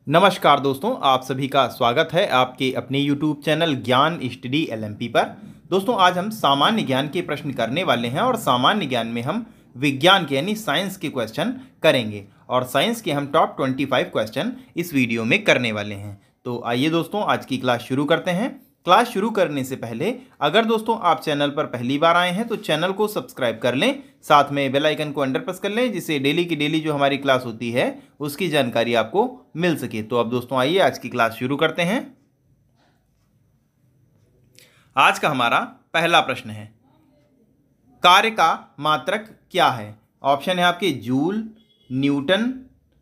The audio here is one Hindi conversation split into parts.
नमस्कार दोस्तों, आप सभी का स्वागत है आपके अपने YouTube चैनल ज्ञान स्टडी LMP पर। दोस्तों, आज हम सामान्य ज्ञान के प्रश्न करने वाले हैं और सामान्य ज्ञान में हम विज्ञान के यानी साइंस के क्वेश्चन करेंगे और साइंस के हम टॉप 25 क्वेश्चन इस वीडियो में करने वाले हैं। तो आइए दोस्तों, आज की क्लास शुरू करते हैं। क्लास शुरू करने से पहले अगर दोस्तों आप चैनल पर पहली बार आए हैं तो चैनल को सब्सक्राइब कर लें, साथ में बेल आइकन को अंडर प्रेस कर लें, जिससे डेली की डेली जो हमारी क्लास होती है उसकी जानकारी आपको मिल सके। तो अब दोस्तों आइए आज की क्लास शुरू करते हैं। आज का हमारा पहला प्रश्न है, कार्य का मात्रक क्या है? ऑप्शन है आपके जूल, न्यूटन,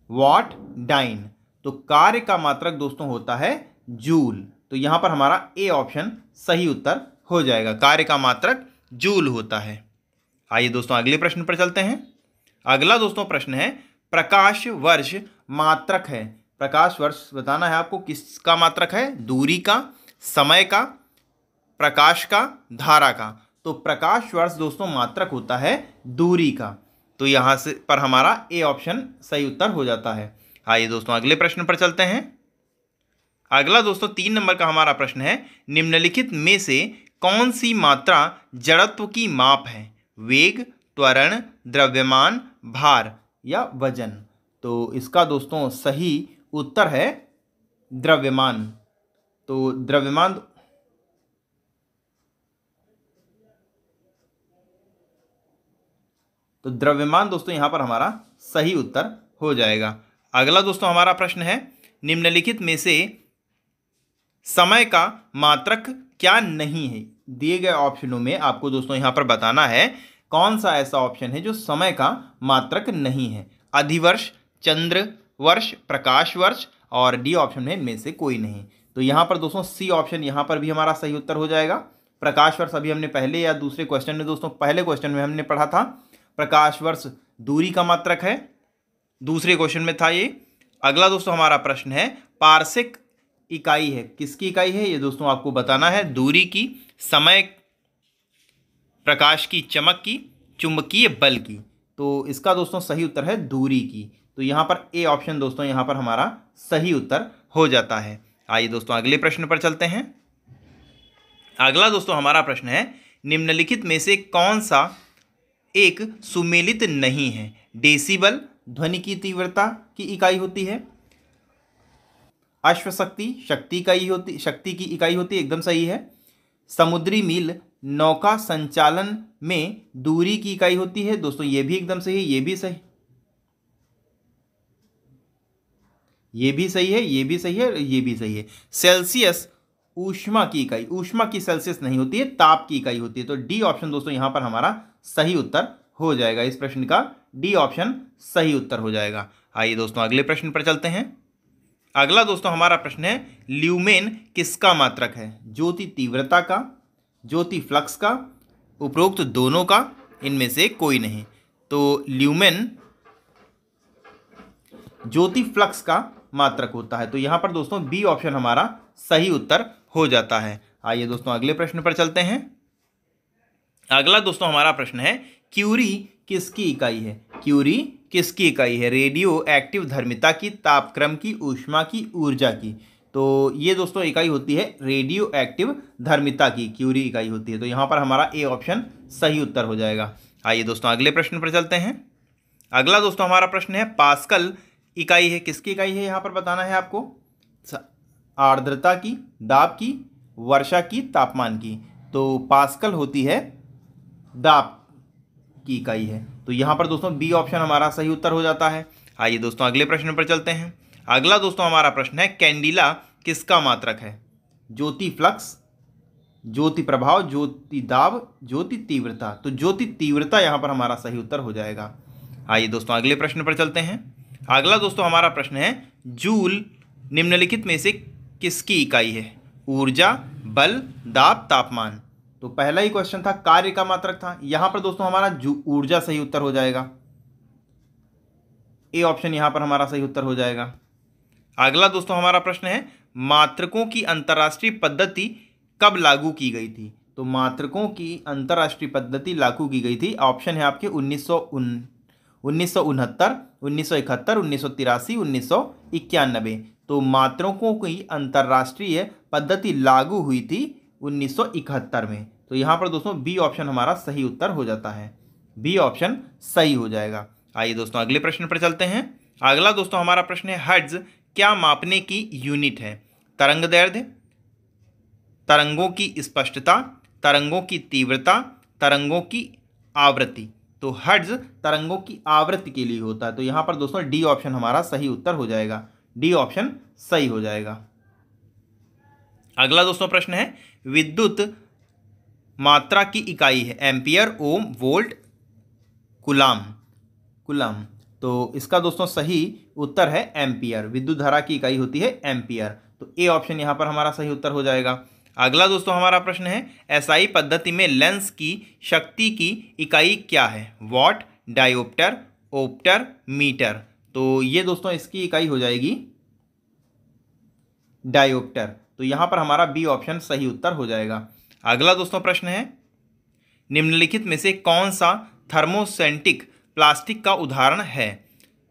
वॉट, डाइन। तो कार्य का मात्रक दोस्तों होता है जूल। तो यहां पर हमारा ए ऑप्शन सही उत्तर हो जाएगा। कार्य का मात्रक जूल होता है। आइए दोस्तों अगले प्रश्न पर चलते हैं। अगला दोस्तों प्रश्न है, प्रकाश वर्ष मात्रक है। प्रकाश वर्ष बताना है आपको, किसका मात्रक है? दूरी का, समय का, प्रकाश का, धारा का। तो प्रकाश वर्ष दोस्तों मात्रक होता है दूरी का। तो यहां से पर हमारा ए ऑप्शन सही उत्तर हो जाता है। आइए दोस्तों अगले प्रश्न पर चलते हैं। अगला दोस्तों 3 नंबर का हमारा प्रश्न है, निम्नलिखित में से कौन सी मात्रा जड़त्व की माप है? वेग, त्वरण, द्रव्यमान, भार या वजन। तो इसका दोस्तों सही उत्तर है द्रव्यमान। तो द्रव्यमान दोस्तों यहां पर हमारा सही उत्तर हो जाएगा। अगला दोस्तों हमारा प्रश्न है, निम्नलिखित में से समय का मात्रक क्या नहीं है? दिए गए ऑप्शनों में आपको दोस्तों यहां पर बताना है कौन सा ऐसा ऑप्शन है जो समय का मात्रक नहीं है। अधिवर्ष, चंद्र वर्ष, प्रकाश वर्ष और डी ऑप्शन है इनमें से कोई नहीं। तो यहां पर दोस्तों सी ऑप्शन यहां पर भी हमारा सही उत्तर हो जाएगा। प्रकाश वर्ष अभी हमने पहले या दूसरे क्वेश्चन में दोस्तों, पहले क्वेश्चन में हमने पढ़ा था प्रकाश वर्ष दूरी का मात्रक है, दूसरे क्वेश्चन में था ये। अगला दोस्तों हमारा प्रश्न है, पारसिक इकाई है, किसकी इकाई है? ये दोस्तों आपको बताना है, दूरी की, समय, प्रकाश की, चमक की, चुंबकीय बल की। तो इसका दोस्तों सही उत्तर है दूरी की। तो यहां पर ए ऑप्शन दोस्तों यहां पर हमारा सही उत्तर हो जाता है। आइए दोस्तों अगले प्रश्न पर चलते हैं। अगला दोस्तों हमारा प्रश्न है, निम्नलिखित में से कौन सा एक सुमेलित नहीं है? डेसिबल ध्वनि की तीव्रता की इकाई होती है, अश्वशक्ति शक्ति की इकाई होती है, एकदम सही है। समुद्री मील नौका संचालन में दूरी की इकाई होती है, दोस्तों ये भी एकदम सही है, ये भी सही, ये भी सही है, ये भी सही है, ये भी सही है। सेल्सियस ऊष्मा की इकाई, ऊष्मा की सेल्सियस नहीं होती है, ताप की इकाई होती है। तो डी ऑप्शन दोस्तों यहां पर हमारा सही उत्तर हो जाएगा। इस प्रश्न का डी ऑप्शन सही उत्तर हो जाएगा। आइए दोस्तों अगले प्रश्न पर चलते हैं। अगला दोस्तों हमारा प्रश्न है, ल्यूमेन किसका मात्रक है? ज्योति तीव्रता का, ज्योति फ्लक्स का, उपरोक्त दोनों का, इनमें से कोई नहीं। तो ल्यूमेन ज्योति फ्लक्स का मात्रक होता है। तो यहां पर दोस्तों बी ऑप्शन हमारा सही उत्तर हो जाता है। आइए दोस्तों अगले प्रश्न पर चलते हैं। अगला दोस्तों हमारा प्रश्न है, क्यूरी किसकी इकाई है? क्यूरी किसकी इकाई है? रेडियो एक्टिव धर्मिता की, तापक्रम की, ऊष्मा की, ऊर्जा की। तो ये दोस्तों इकाई होती है रेडियो एक्टिव धर्मिता की, क्यूरी इकाई होती है। तो यहाँ पर हमारा ए ऑप्शन सही उत्तर हो जाएगा। आइए दोस्तों अगले प्रश्न पर चलते हैं। अगला दोस्तों हमारा प्रश्न है, पास्कल इकाई है, किसकी इकाई है? यहाँ पर बताना है आपको, आर्द्रता की, दाब की, वर्षा की, तापमान की। तो पास्कल होती है दाब की इकाई है। तो यहां पर दोस्तों बी ऑप्शन हमारा सही उत्तर हो जाता है। आइए दोस्तों अगले प्रश्न पर चलते हैं। अगला दोस्तों हमारा प्रश्न है, कैंडिला किसका मात्रक है? ज्योति फ्लक्स, ज्योति प्रभाव, ज्योति दाब, ज्योति तीव्रता। तो ज्योति तीव्रता यहां पर हमारा सही उत्तर हो जाएगा। आइए दोस्तों अगले प्रश्न पर चलते हैं। अगला दोस्तों हमारा प्रश्न है, जूल निम्नलिखित में से किसकी इकाई है? ऊर्जा, बल, दाब, तापमान। तो पहला ही क्वेश्चन था, कार्य का मात्रक था। यहां पर दोस्तों हमारा ऊर्जा सही उत्तर हो जाएगा। ए ऑप्शन यहां पर हमारा सही उत्तर हो जाएगा। अगला दोस्तों हमारा प्रश्न है, मात्रकों की अंतर्राष्ट्रीय पद्धति कब लागू की गई थी? तो मात्रकों की अंतर्राष्ट्रीय पद्धति लागू की गई थी, ऑप्शन है आपके 1969, 1971, 1973, 1993, 1991। तो मात्रकों की अंतर्राष्ट्रीय पद्धति लागू हुई थी 1971 में। तो यहाँ पर दोस्तों बी ऑप्शन हमारा सही उत्तर हो जाता है, बी ऑप्शन सही हो जाएगा। आइए दोस्तों अगले प्रश्न पर चलते हैं। अगला दोस्तों हमारा प्रश्न है हर्ट्ज क्या मापने की यूनिट है? तरंग दैर्ध्य, तरंगों की स्पष्टता, तरंगों की तीव्रता, तरंगों की आवृत्ति। तो हर्ट्ज तरंगों की आवृत्ति के लिए होता है। तो यहाँ पर दोस्तों डी ऑप्शन हमारा सही उत्तर हो जाएगा, डी ऑप्शन सही हो जाएगा। अगला दोस्तों प्रश्न है विद्युत मात्रा की इकाई है एम्पियर, ओम, वोल्ट, कूलाम। तो इसका दोस्तों सही उत्तर है एम्पियर। विद्युत धारा की इकाई होती है एम्पियर। तो ए ऑप्शन यहाँ पर हमारा सही उत्तर हो जाएगा। अगला दोस्तों हमारा प्रश्न है एसआई पद्धति में लेंस की शक्ति की इकाई क्या है? वॉट, डायोप्टर, ओप्टर, मीटर। तो ये दोस्तों इसकी इकाई हो जाएगी डायोप्टर। तो यहाँ पर हमारा बी ऑप्शन सही उत्तर हो जाएगा। अगला दोस्तों प्रश्न है निम्नलिखित में से कौन सा थर्मोसेंटिक प्लास्टिक का उदाहरण है?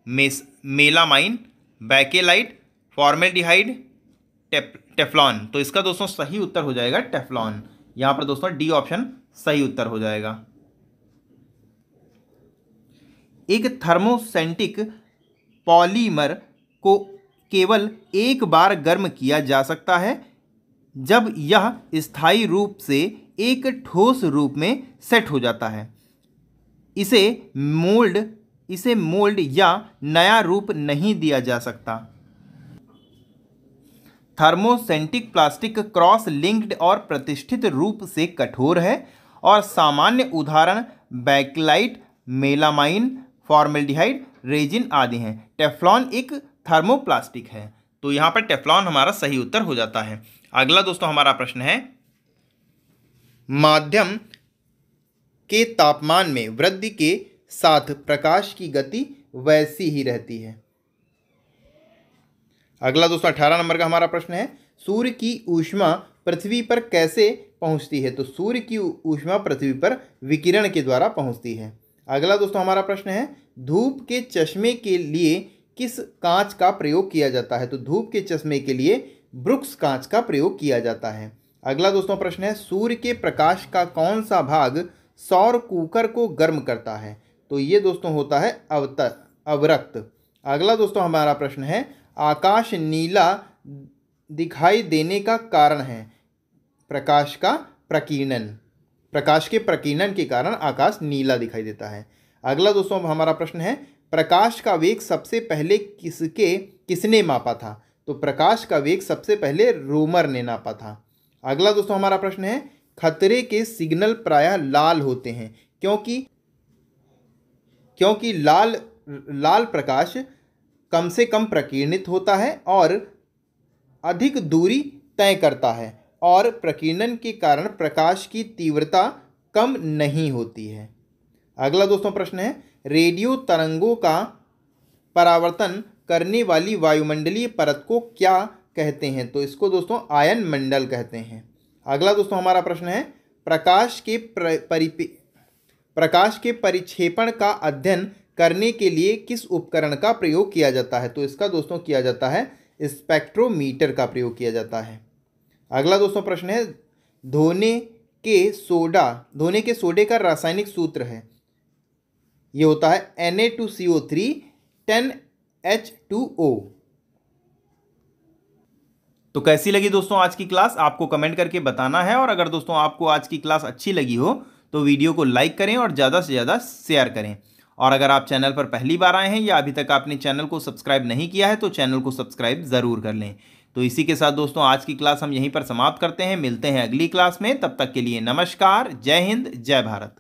Melamine, Bakelite, formaldehyde, Teflon. तो इसका दोस्तों सही उत्तर हो जाएगा टेफ्लॉन। यहां पर दोस्तों डी ऑप्शन सही उत्तर हो जाएगा। एक थर्मोसेंटिक पॉलीमर को केवल एक बार गर्म किया जा सकता है जब यह स्थायी रूप से एक ठोस रूप में सेट हो जाता है। इसे मोल्ड या नया रूप नहीं दिया जा सकता। थर्मोसेंटिक प्लास्टिक क्रॉस लिंक्ड और प्रतिष्ठित रूप से कठोर है और सामान्य उदाहरण बैकलाइट, मेलामाइन, फॉर्मेल्डिहाइड, रेजिन आदि हैं। टेफ्लॉन एक थर्मोप्लास्टिक है। तो यहाँ पर टेफ्लॉन हमारा सही उत्तर हो जाता है। अगला दोस्तों हमारा प्रश्न है माध्यम के तापमान में वृद्धि के साथ प्रकाश की गति वैसी ही रहती है। अगला दोस्तों 18 नंबर का हमारा प्रश्न है सूर्य की ऊष्मा पृथ्वी पर कैसे पहुंचती है? तो सूर्य की ऊष्मा पृथ्वी पर विकिरण के द्वारा पहुंचती है। अगला दोस्तों हमारा प्रश्न है धूप के चश्मे के लिए किस कांच का प्रयोग किया जाता है? तो धूप के चश्मे के लिए ब्रुक्स कांच का प्रयोग किया जाता है। अगला दोस्तों प्रश्न है सूर्य के प्रकाश का कौन सा भाग सौर कुकर को गर्म करता है? तो ये दोस्तों होता है अवरक्त। अगला दोस्तों हमारा प्रश्न है आकाश नीला दिखाई देने का कारण है? प्रकाश का प्रकीर्णन। प्रकाश के प्रकीर्णन के कारण आकाश नीला दिखाई देता है। अगला दोस्तों हमारा प्रश्न है प्रकाश का वेग सबसे पहले किसने मापा था? तो प्रकाश का वेग सबसे पहले रोमर ने नापा था। अगला दोस्तों हमारा प्रश्न है खतरे के सिग्नल प्रायः लाल होते हैं क्योंकि लाल प्रकाश कम से कम प्रकीर्णित होता है और अधिक दूरी तय करता है और प्रकीर्णन के कारण प्रकाश की तीव्रता कम नहीं होती है। अगला दोस्तों प्रश्न है रेडियो तरंगों का परावर्तन करने वाली वायुमंडलीय परत को क्या कहते हैं? तो इसको दोस्तों आयन मंडल कहते हैं। अगला दोस्तों हमारा प्रश्न है प्रकाश के परिक्षेपण का अध्ययन करने के लिए किस उपकरण का प्रयोग किया जाता है? तो इसका दोस्तों किया जाता है स्पेक्ट्रोमीटर का प्रयोग किया जाता है। अगला दोस्तों प्रश्न है धोने के सोडे का रासायनिक सूत्र है, ये होता है Na2CO3 10H2O। तो कैसी लगी दोस्तों आज की क्लास आपको कमेंट करके बताना है। और अगर दोस्तों आपको आज की क्लास अच्छी लगी हो तो वीडियो को लाइक करें और ज़्यादा से ज़्यादा शेयर करें। और अगर आप चैनल पर पहली बार आए हैं या अभी तक आपने चैनल को सब्सक्राइब नहीं किया है तो चैनल को सब्सक्राइब ज़रूर कर लें। तो इसी के साथ दोस्तों आज की क्लास हम यहीं पर समाप्त करते हैं। मिलते हैं अगली क्लास में, तब तक के लिए नमस्कार, जय हिंद, जय भारत।